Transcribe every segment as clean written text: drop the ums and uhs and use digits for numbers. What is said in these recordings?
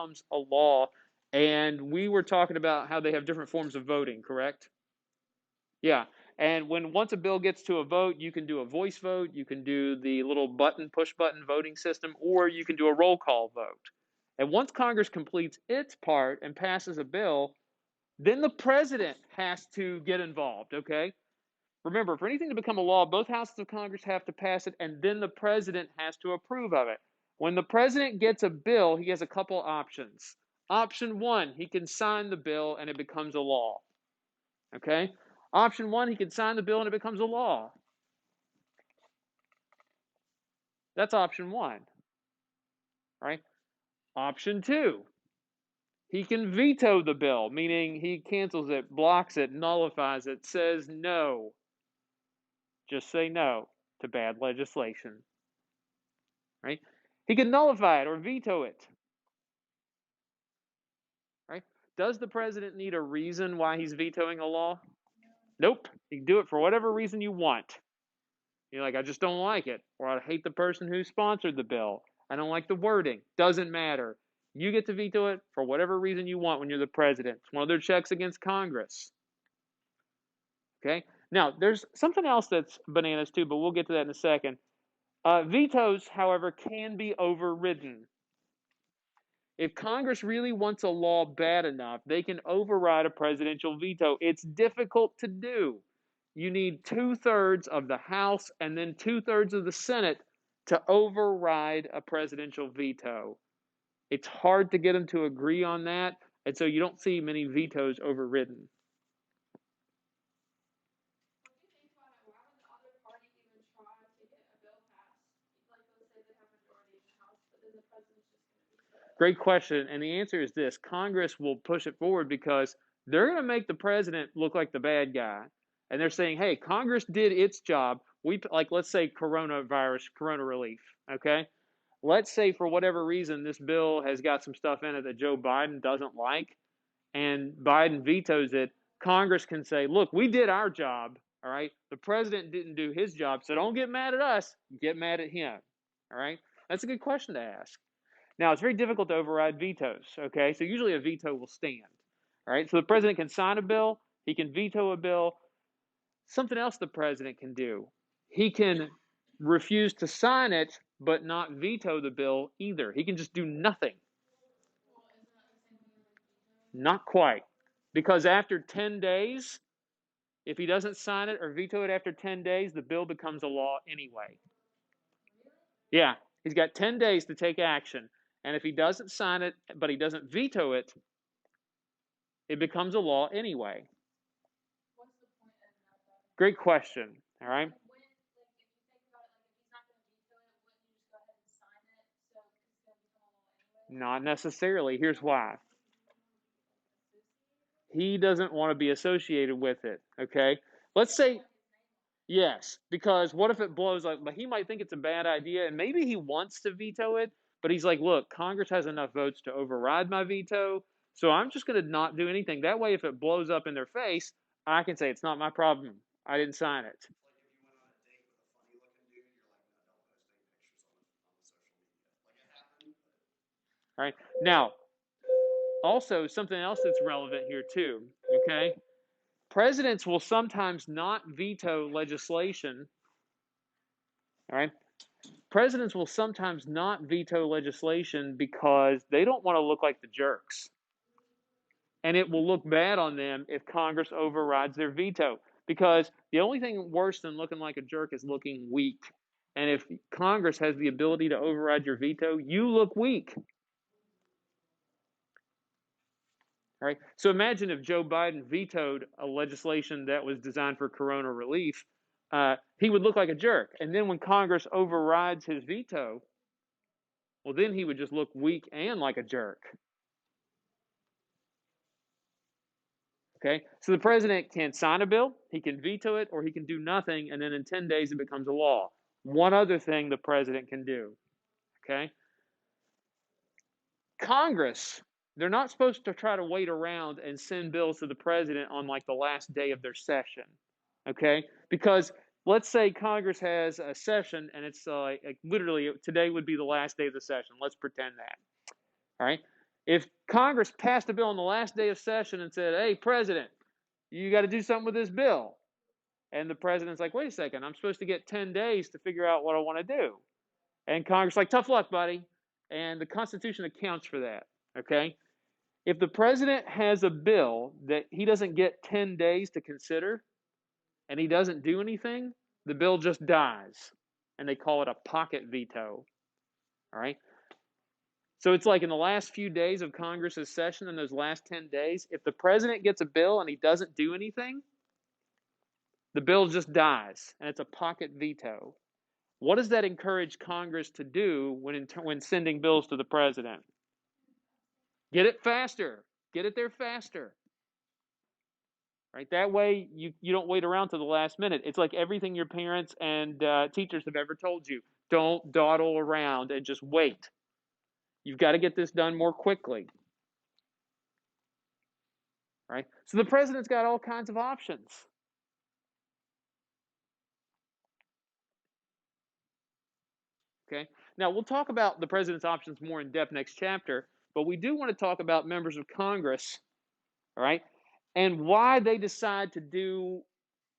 becomes a law. And we were talking about how they have different forms of voting, correct? Yeah. And once a bill gets to a vote, you can do a voice vote, you can do the little push button voting system, or you can do a roll call vote. And once Congress completes its part and passes a bill, then the president has to get involved, okay? Remember, for anything to become a law, both houses of Congress have to pass it, and then the president has to approve of it. When the president gets a bill, he has a couple options. Option one, he can sign the bill and it becomes a law. Okay? Option one, he can sign the bill and it becomes a law. That's option one. Right? Option two, he can veto the bill, meaning he cancels it, blocks it, nullifies it, says no. Just say no to bad legislation. Right? He can nullify it or veto it. Right? Does the president need a reason why he's vetoing a law? Nope. You can do it for whatever reason you want. You're like, I just don't like it, or I hate the person who sponsored the bill. I don't like the wording. Doesn't matter. You get to veto it for whatever reason you want when you're the president. It's one of their checks against Congress. Okay? Now, there's something else that's bananas too, but we'll get to that in a second. Vetoes, however, can be overridden. If Congress really wants a law bad enough, they can override a presidential veto. It's difficult to do. You need 2/3 of the House and then 2/3 of the Senate to override a presidential veto. It's hard to get them to agree on that, and so you don't see many vetoes overridden. Great question, and the answer is this: Congress will push it forward because they're going to make the president look like the bad guy, and they're saying, "Hey, Congress did its job. Let's say corona relief, okay? Let's say for whatever reason this bill has got some stuff in it that Joe Biden doesn't like, and Biden vetoes it. Congress can say, "Look, we did our job, all right? The president didn't do his job, so don't get mad at us. Get mad at him." All right? That's a good question to ask. Now, it's very difficult to override vetoes, okay? So usually a veto will stand. All right? So the president can sign a bill, he can veto a bill. Something else the president can do: he can refuse to sign it but not veto the bill either. He can just do nothing. Not quite. Because after 10 days, if he doesn't sign it or veto it after 10 days, the bill becomes a law anyway. Yeah, he's got 10 days to take action. And if he doesn't sign it, but he doesn't veto it, it becomes a law anyway. Great question. All right. Not necessarily. Here's why. He doesn't want to be associated with it. Okay. Let's say yes, because what if it blows up? But he might think it's a bad idea, and maybe he wants to veto it, but he's like, look, Congress has enough votes to override my veto, so I'm just going to not do anything. That way, if it blows up in their face, I can say it's not my problem. I didn't sign it. All right. Now, also, something else that's relevant here, too. Okay. Presidents will sometimes not veto legislation. All right. Presidents will sometimes not veto legislation because they don't want to look like the jerks. And it will look bad on them if Congress overrides their veto. Because the only thing worse than looking like a jerk is looking weak. And if Congress has the ability to override your veto, you look weak. All right. So imagine if Joe Biden vetoed a legislation that was designed for corona relief, he would look like a jerk. And then when Congress overrides his veto, well, then he would just look weak and like a jerk. Okay, so the president can sign a bill, he can veto it, or he can do nothing, and then in 10 days it becomes a law. One other thing the president can do. Okay, Congress, they're not supposed to try to wait around and send bills to the president on like the last day of their session. Okay, because let's say Congress has a session and it's like literally today would be the last day of the session. Let's pretend that. All right. If Congress passed a bill on the last day of session and said, hey, President, you got to do something with this bill. And the president's like, wait a second, I'm supposed to get 10 days to figure out what I want to do. And Congress like, tough luck, buddy. And the Constitution accounts for that, okay? If the president has a bill that he doesn't get 10 days to consider and he doesn't do anything, the bill just dies. And they call it a pocket veto, all right? So it's like in the last few days of Congress's session, in those last 10 days, if the president gets a bill and he doesn't do anything, the bill just dies, and it's a pocket veto. What does that encourage Congress to do when sending bills to the president? Get it faster. Get it there faster. Right? That way, you don't wait around to the last minute. It's like everything your parents and teachers have ever told you. Don't dawdle around and just wait. You've got to get this done more quickly. Right? So the president's got all kinds of options. Okay? Now, we'll talk about the president's options more in depth next chapter, but we do want to talk about members of Congress, all right, and why they decide to do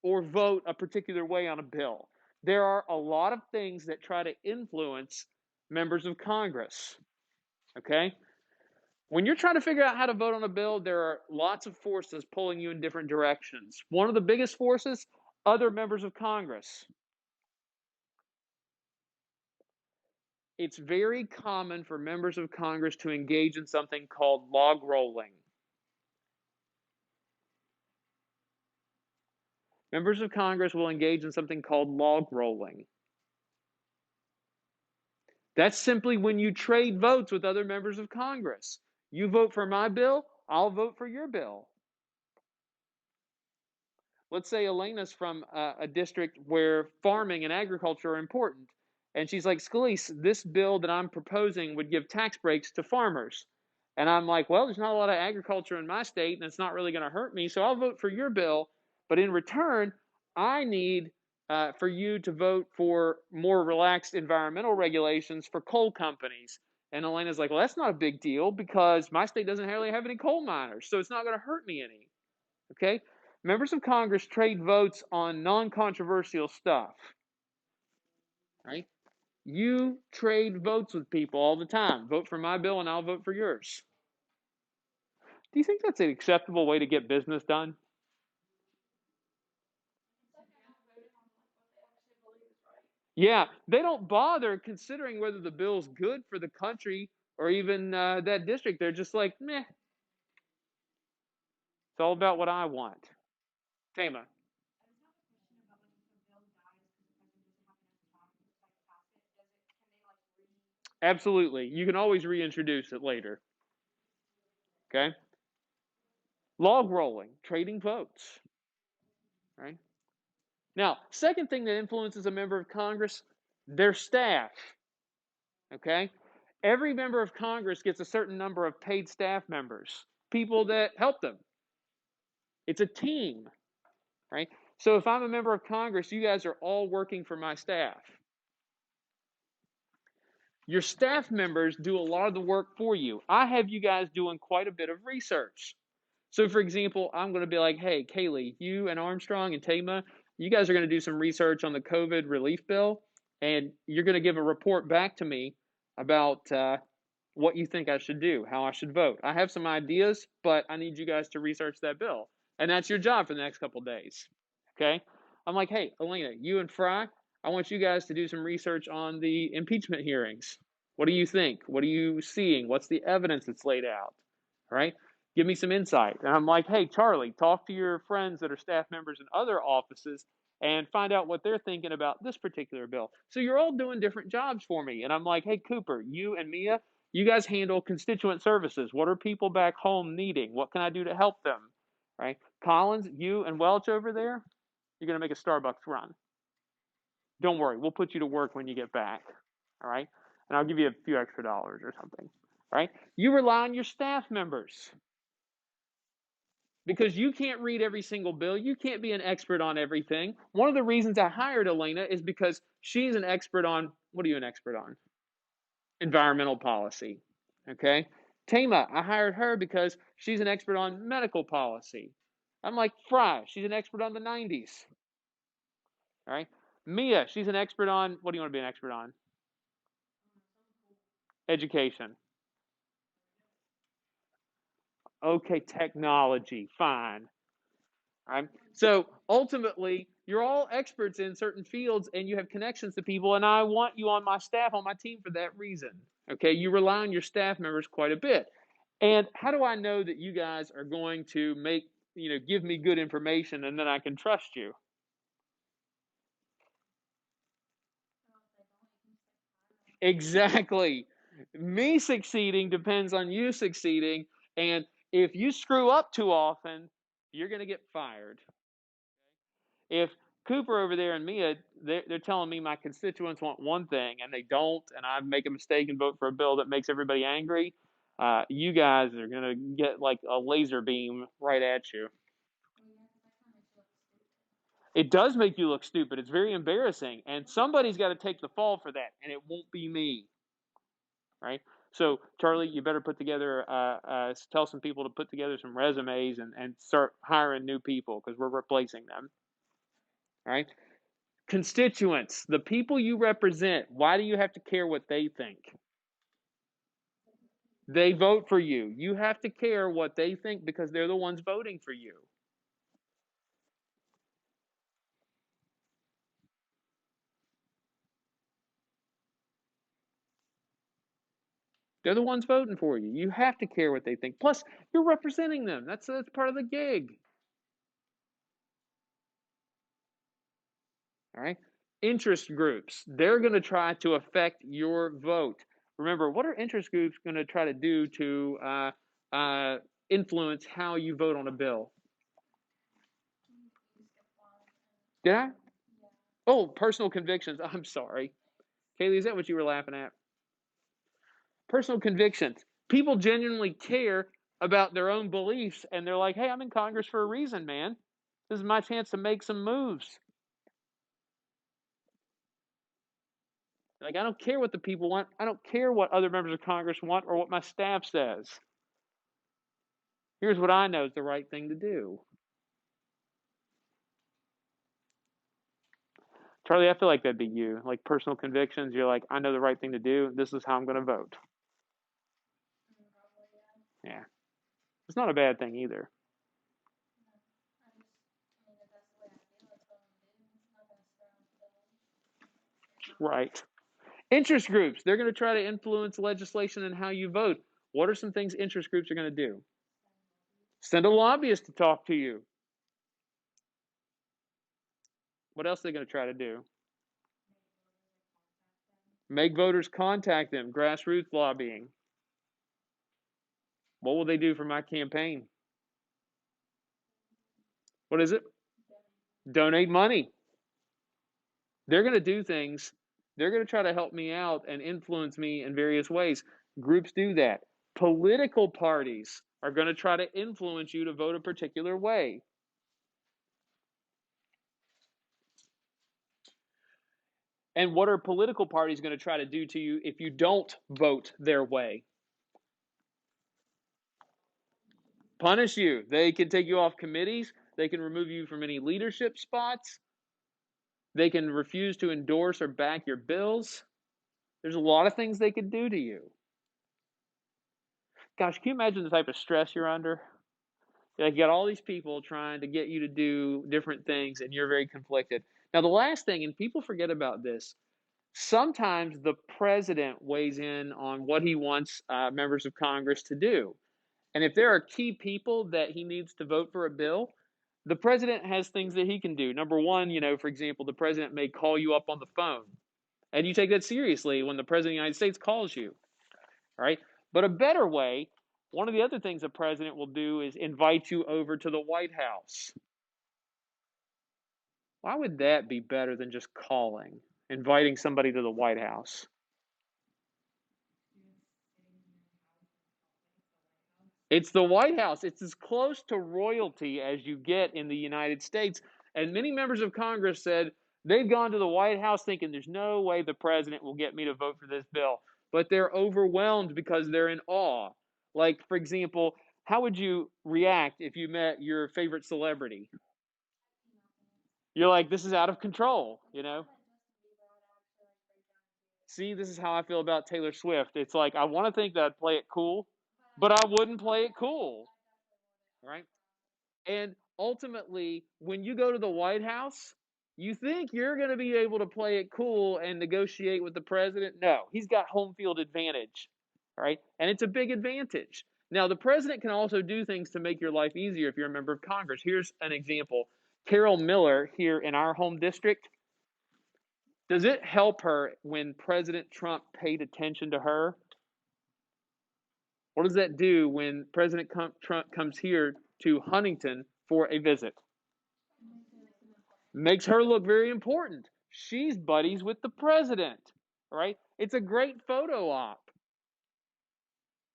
or vote a particular way on a bill. There are a lot of things that try to influence members of Congress, okay? When you're trying to figure out how to vote on a bill, there are lots of forces pulling you in different directions. One of the biggest forces, other members of Congress. It's very common for members of Congress to engage in something called log rolling. Members of Congress will engage in something called log rolling. That's simply when you trade votes with other members of Congress. You vote for my bill, I'll vote for your bill. Let's say Elena's from a district where farming and agriculture are important. And she's like, Scalise, this bill that I'm proposing would give tax breaks to farmers. And I'm like, well, there's not a lot of agriculture in my state, and it's not really going to hurt me, so I'll vote for your bill. But in return, I need for you to vote for more relaxed environmental regulations for coal companies. And Elena's like, well, that's not a big deal because my state doesn't really have any coal miners, so it's not going to hurt me any. Okay? Members of Congress trade votes on non-controversial stuff. Right? You trade votes with people all the time. Vote for my bill and I'll vote for yours. Do you think that's an acceptable way to get business done? Yeah, they don't bother considering whether the bill's good for the country or even that district. They're just like, meh. It's all about what I want. Tama. Absolutely. You can always reintroduce it later. Okay? Log rolling, trading votes. Right? Now, second thing that influences a member of Congress, their staff. Okay? Every member of Congress gets a certain number of paid staff members, people that help them. It's a team, right? So if I'm a member of Congress, you guys are all working for my staff. Your staff members do a lot of the work for you. I have you guys doing quite a bit of research. So, for example, I'm going to be like, hey, Kaylee, you and Armstrong and Tama, you guys are going to do some research on the COVID relief bill, and you're going to give a report back to me about what you think I should do, how I should vote. I have some ideas, but I need you guys to research that bill. And that's your job for the next couple of days. Okay? I'm like, hey, Elena, you and Fry, I want you guys to do some research on the impeachment hearings. What do you think? What are you seeing? What's the evidence that's laid out? All right? Give me some insight. And I'm like, hey, Charlie, talk to your friends that are staff members in other offices and find out what they're thinking about this particular bill. So you're all doing different jobs for me. And I'm like, hey, Cooper, you and Mia, you guys handle constituent services. What are people back home needing? What can I do to help them? Right? Collins, you and Welch over there, you're going to make a Starbucks run. Don't worry, we'll put you to work when you get back. All right? And I'll give you a few extra dollars or something. Right? You rely on your staff members. Because you can't read every single bill. You can't be an expert on everything. One of the reasons I hired Elena is because she's an expert on, what are you an expert on? Environmental policy. Okay? Tama, I hired her because she's an expert on medical policy. I'm like, Fry, she's an expert on the 90s. All right. Mia, she's an expert on, what do you want to be an expert on? Education. Okay, technology. Fine. All right. So ultimately, you're all experts in certain fields and you have connections to people, and I want you on my staff, on my team for that reason. Okay. You rely on your staff members quite a bit. And how do I know that you guys are going to give me good information and then I can trust you? Exactly. Me succeeding depends on you succeeding. And if you screw up too often, you're going to get fired. If Cooper over there and Mia, they're telling me my constituents want one thing and they don't, and I make a mistake and vote for a bill that makes everybody angry, you guys are going to get like a laser beam right at you. It does make you look stupid. It's very embarrassing. And somebody's got to take the fall for that, and it won't be me. Right? So, Charlie, you better put together, tell some people to put together some resumes and start hiring new people because we're replacing them. All right? Constituents, the people you represent, why do you have to care what they think? They vote for you. You have to care what they think because they're the ones voting for you. They're the ones voting for you. You have to care what they think. Plus, you're representing them. That's part of the gig. All right. Interest groups. They're going to try to affect your vote. Remember, what are interest groups going to try to do to influence how you vote on a bill? Did I? Oh, personal convictions. I'm sorry. Kaylee, is that what you were laughing at? Personal convictions. People genuinely care about their own beliefs, and they're like, hey, I'm in Congress for a reason, man. This is my chance to make some moves. Like, I don't care what the people want. I don't care what other members of Congress want or what my staff says. Here's what I know is the right thing to do. Charlie, I feel like that'd be you. Like personal convictions, you're like, I know the right thing to do. This is how I'm going to vote. Yeah. It's not a bad thing either. Right. Interest groups, they're going to try to influence legislation and how you vote. What are some things interest groups are going to do? Send a lobbyist to talk to you. What else are they going to try to do? Make voters contact them. Grassroots lobbying. What will they do for my campaign? What is it? Donate money. They're going to do things. They're going to try to help me out and influence me in various ways. Groups do that. Political parties are going to try to influence you to vote a particular way. And what are political parties going to try to do to you if you don't vote their way? Punish you. They can take you off committees. They can remove you from any leadership spots. They can refuse to endorse or back your bills. There's a lot of things they could do to you. Gosh, can you imagine the type of stress you're under? Like you got all these people trying to get you to do different things, and you're very conflicted. Now, the last thing, and people forget about this, sometimes the president weighs in on what he wants members of Congress to do. And if there are key people that he needs to vote for a bill, the president has things that he can do. Number one, for example, the president may call you up on the phone. And you take that seriously when the president of the United States calls you. All right. But a better way, one of the other things the president will do is invite you over to the White House. Why would that be better than just calling, inviting somebody to the White House? It's the White House. It's as close to royalty as you get in the United States. And many members of Congress said they've gone to the White House thinking there's no way the president will get me to vote for this bill. But they're overwhelmed because they're in awe. Like, for example, how would you react if you met your favorite celebrity? You're like, this is out of control, you know? See, this is how I feel about Taylor Swift. It's like, I want to think that I'd play it cool, but I wouldn't play it cool, right? And ultimately, when you go to the White House, you think you're going to be able to play it cool and negotiate with the president. No, he's got home field advantage, right? And it's a big advantage. Now, the president can also do things to make your life easier if you're a member of Congress. Here's an example. Carol Miller here in our home district. Does it help her when President Trump paid attention to her? What does that do when President Trump comes here to Huntington for a visit? Makes her look very important. She's buddies with the president, right? It's a great photo op,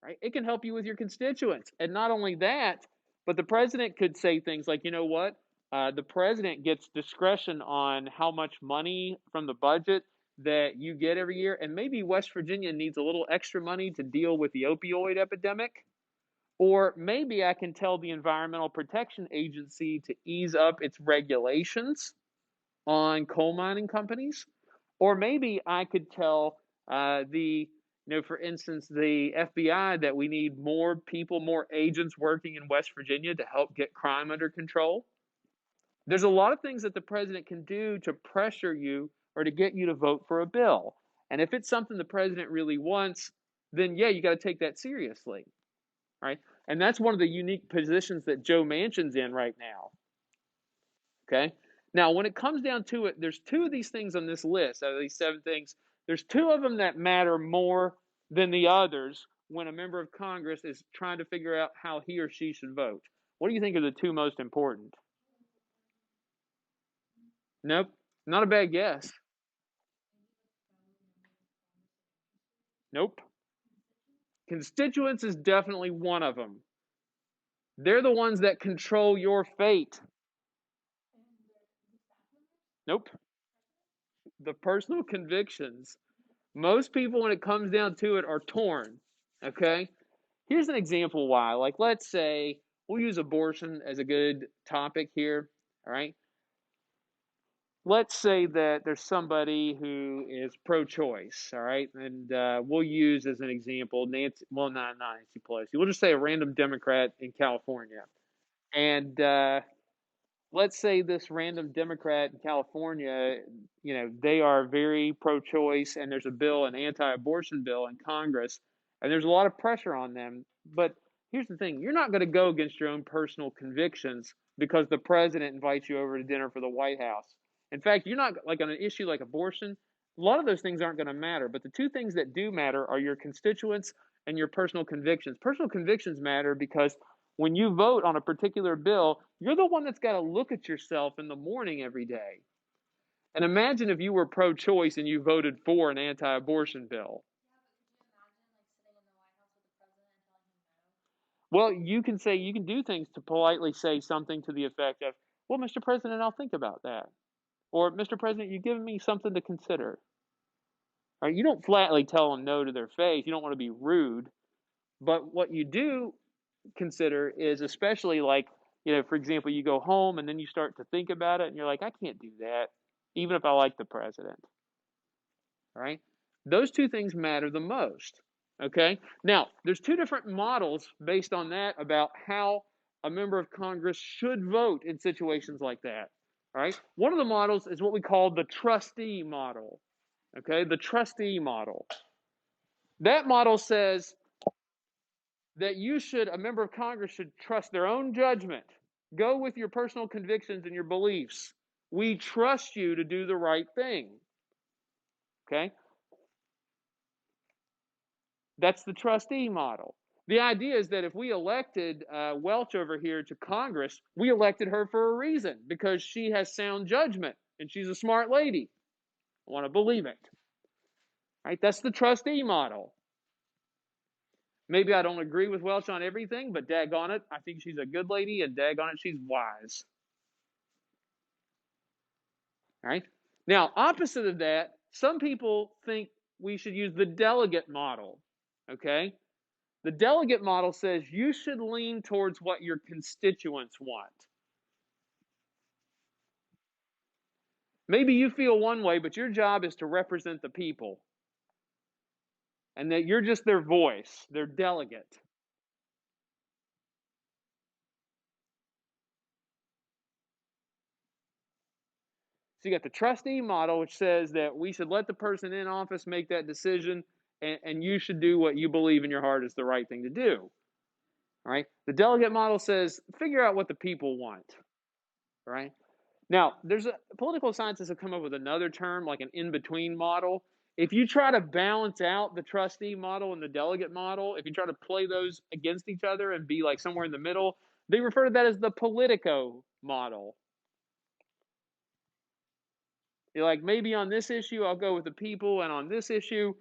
right? It can help you with your constituents. And not only that, but the president could say things like, you know what? The president gets discretion on how much money from the budget that you get every year. And maybe West Virginia needs a little extra money to deal with the opioid epidemic. Or maybe I can tell the Environmental Protection Agency to ease up its regulations on coal mining companies. Or maybe I could tell for instance, the FBI that we need more people, more agents working in West Virginia to help get crime under control. There's a lot of things that the president can do to pressure you or to get you to vote for a bill. And if it's something the president really wants, then yeah, you got to take that seriously, right? And that's one of the unique positions that Joe Manchin's in right now. Okay? Now, when it comes down to it, there's two of these things on this list, out of these 7 things. There's 2 of them that matter more than the others when a member of Congress is trying to figure out how he or she should vote. What do you think are the 2 most important? Nope, not a bad guess. Nope. Constituents is definitely one of them. They're the ones that control your fate. Nope. The personal convictions. Most people, when it comes down to it, are torn. Okay? Here's an example why. Like, let's say we'll use abortion as a good topic here. All right. Let's say that there's somebody who is pro-choice. All right, and we'll use as an example Nancy. Well, not Nancy Pelosi. We'll just say a random Democrat in California. And let's say this random Democrat in California, they are very pro-choice, and there's a bill, an anti-abortion bill in Congress, and there's a lot of pressure on them. But here's the thing: you're not going to go against your own personal convictions because the president invites you over to dinner for the White House. In fact, you're not like on an issue like abortion. A lot of those things aren't going to matter. But the 2 things that do matter are your constituents and your personal convictions. Personal convictions matter because when you vote on a particular bill, you're the one that's got to look at yourself in the morning every day. And imagine if you were pro-choice and you voted for an anti-abortion bill. Well, you can do things to politely say something to the effect of, well, Mr. President, I'll think about that. Or, Mr. President, you've given me something to consider. Right? You don't flatly tell them no to their face. You don't want to be rude. But what you do consider is, especially like, for example, you go home and then you start to think about it and you're like, I can't do that, even if I like the president. All right? Those 2 things matter the most. Okay? Now, there's 2 different models based on that about how a member of Congress should vote in situations like that. All right? One of the models is what we call the trustee model. Okay? The trustee model. That model says that a member of Congress should trust their own judgment. Go with your personal convictions and your beliefs. We trust you to do the right thing. Okay? That's the trustee model. The idea is that if we elected Welch over here to Congress, we elected her for a reason, because she has sound judgment and she's a smart lady. I want to believe it. Right? That's the trustee model. Maybe I don't agree with Welch on everything, but daggone it, I think she's a good lady, and daggone it, she's wise. All right? Now, opposite of that, some people think we should use the delegate model. Okay? The delegate model says you should lean towards what your constituents want. Maybe you feel one way, but your job is to represent the people, and that you're just their voice, their delegate. So you got the trustee model, which says that we should let the person in office make that decision, and you should do what you believe in your heart is the right thing to do. All right. The delegate model says figure out what the people want. All right. Now, political scientists have come up with another term, like an in-between model. If you try to balance out the trustee model and the delegate model, if you try to play those against each other and be like somewhere in the middle, they refer to that as the Politico model. You're like, maybe on this issue, I'll go with the people, and on this issue,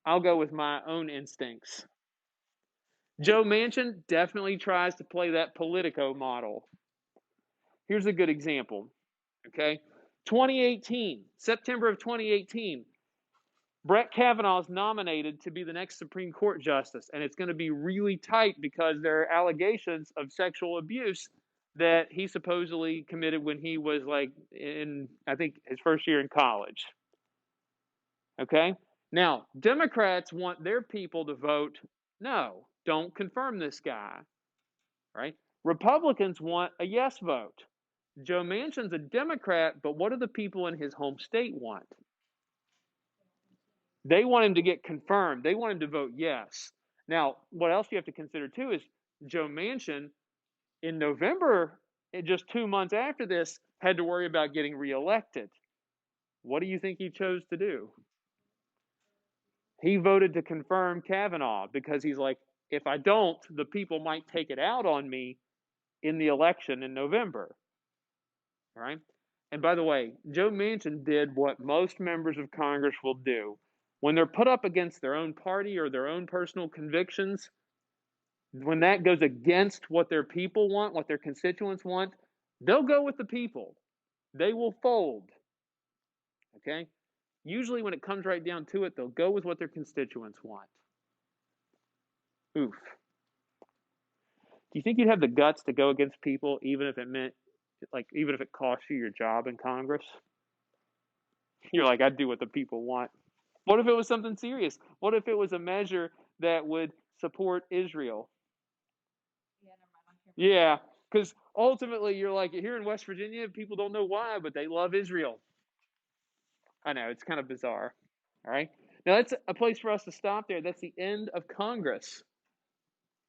I'll go with my own instincts. Joe Manchin definitely tries to play that Politico model. Here's a good example. Okay. 2018, September of 2018, Brett Kavanaugh is nominated to be the next Supreme Court justice, and it's going to be really tight because there are allegations of sexual abuse that he supposedly committed when he was like in, I think, his first year in college. Okay? Now, Democrats want their people to vote no, don't confirm this guy, right? Republicans want a yes vote. Joe Manchin's a Democrat, but what do the people in his home state want? They want him to get confirmed. They want him to vote yes. Now, what else you have to consider too is Joe Manchin in November, just 2 months after this, had to worry about getting reelected. What do you think he chose to do? He voted to confirm Kavanaugh because he's like, if I don't, the people might take it out on me in the election in November. All right. And by the way, Joe Manchin did what most members of Congress will do. When they're put up against their own party or their own personal convictions, when that goes against what their people want, what their constituents want, they'll go with the people. They will fold. Okay? Usually, when it comes right down to it, they'll go with what their constituents want. Oof. Do you think you'd have the guts to go against people, even if it meant, like, even if it cost you your job in Congress? You're like, I'd do what the people want. What if it was something serious? What if it was a measure that would support Israel? Yeah, because ultimately you're like, here in West Virginia, people don't know why, but they love Israel. I know, it's kind of bizarre. All right. Now, that's a place for us to stop there. That's the end of Congress.